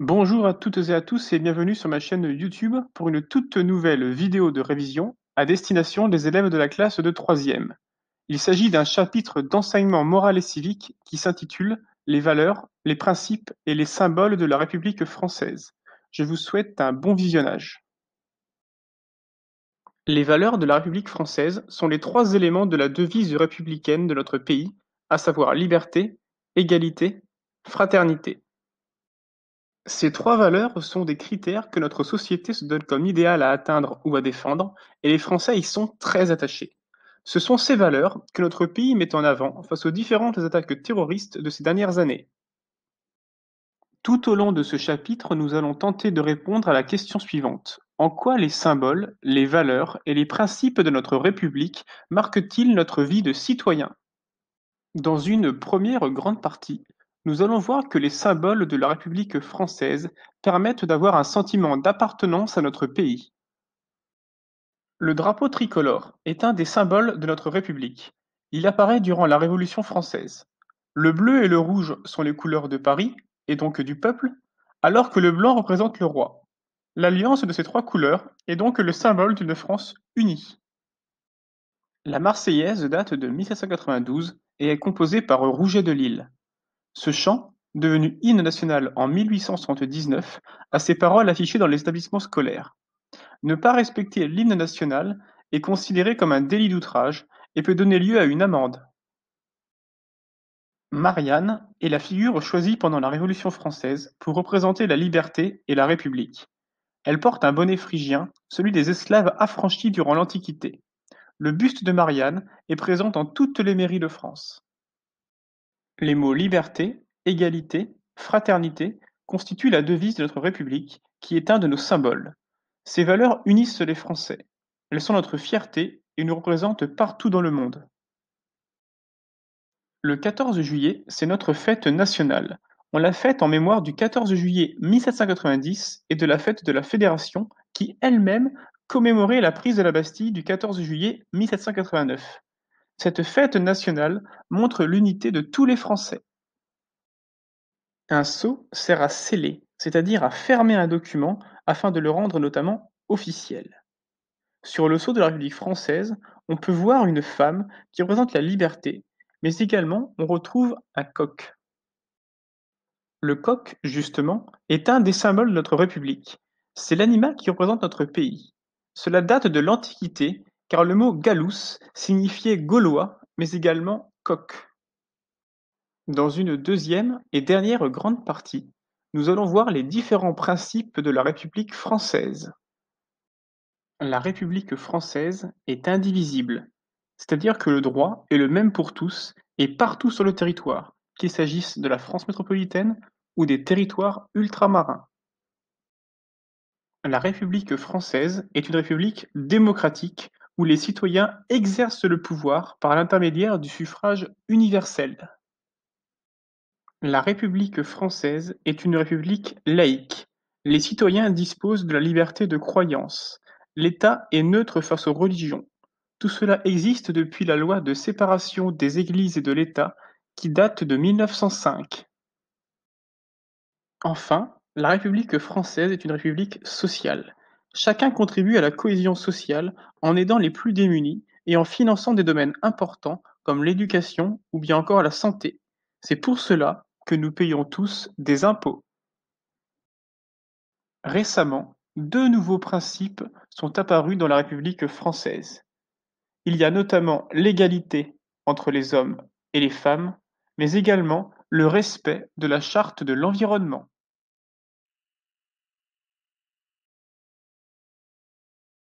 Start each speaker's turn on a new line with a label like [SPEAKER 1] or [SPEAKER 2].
[SPEAKER 1] Bonjour à toutes et à tous et bienvenue sur ma chaîne YouTube pour une toute nouvelle vidéo de révision à destination des élèves de la classe de troisième. Il s'agit d'un chapitre d'enseignement moral et civique qui s'intitule Les valeurs, les principes et les symboles de la République française. Je vous souhaite un bon visionnage. Les valeurs de la République française sont les trois éléments de la devise républicaine de notre pays, à savoir liberté, égalité, fraternité. Ces trois valeurs sont des critères que notre société se donne comme idéal à atteindre ou à défendre, et les Français y sont très attachés. Ce sont ces valeurs que notre pays met en avant face aux différentes attaques terroristes de ces dernières années. Tout au long de ce chapitre, nous allons tenter de répondre à la question suivante. En quoi les symboles, les valeurs et les principes de notre République marquent-ils notre vie de citoyen? Dans une première grande partie, nous allons voir que les symboles de la République française permettent d'avoir un sentiment d'appartenance à notre pays. Le drapeau tricolore est un des symboles de notre République. Il apparaît durant la Révolution française. Le bleu et le rouge sont les couleurs de Paris, et donc du peuple, alors que le blanc représente le roi. L'alliance de ces trois couleurs est donc le symbole d'une France unie. La Marseillaise date de 1792 et est composée par Rouget de Lille. Ce chant, devenu hymne national en 1879, a ses paroles affichées dans les établissements scolaires. Ne pas respecter l'hymne national est considéré comme un délit d'outrage et peut donner lieu à une amende. Marianne est la figure choisie pendant la Révolution française pour représenter la liberté et la République. Elle porte un bonnet phrygien, celui des esclaves affranchis durant l'Antiquité. Le buste de Marianne est présent dans toutes les mairies de France. Les mots liberté, égalité, fraternité constituent la devise de notre République, qui est un de nos symboles. Ces valeurs unissent les Français. Elles sont notre fierté et nous représentent partout dans le monde. Le 14 juillet, c'est notre fête nationale. On la fête en mémoire du 14 juillet 1790 et de la fête de la Fédération qui elle-même commémorait la prise de la Bastille du 14 juillet 1789. Cette fête nationale montre l'unité de tous les Français. Un sceau sert à sceller, c'est-à-dire à fermer un document afin de le rendre notamment officiel. Sur le sceau de la République française, on peut voir une femme qui représente la liberté, mais également on retrouve un coq. Le coq, justement, est un des symboles de notre République. C'est l'animal qui représente notre pays. Cela date de l'Antiquité, car le mot gallus signifiait gaulois, mais également coq. Dans une deuxième et dernière grande partie, nous allons voir les différents principes de la République française. La République française est indivisible, c'est-à-dire que le droit est le même pour tous et partout sur le territoire, qu'il s'agisse de la France métropolitaine ou des territoires ultramarins. La République française est une république démocratique où les citoyens exercent le pouvoir par l'intermédiaire du suffrage universel. La République française est une république laïque. Les citoyens disposent de la liberté de croyance. L'État est neutre face aux religions. Tout cela existe depuis la loi de séparation des Églises et de l'État qui date de 1905. Enfin, la République française est une république sociale. Chacun contribue à la cohésion sociale en aidant les plus démunis et en finançant des domaines importants comme l'éducation ou bien encore la santé. C'est pour cela que nous payons tous des impôts. Récemment, deux nouveaux principes sont apparus dans la République française. Il y a notamment l'égalité entre les hommes et les femmes, mais également le respect de la charte de l'environnement.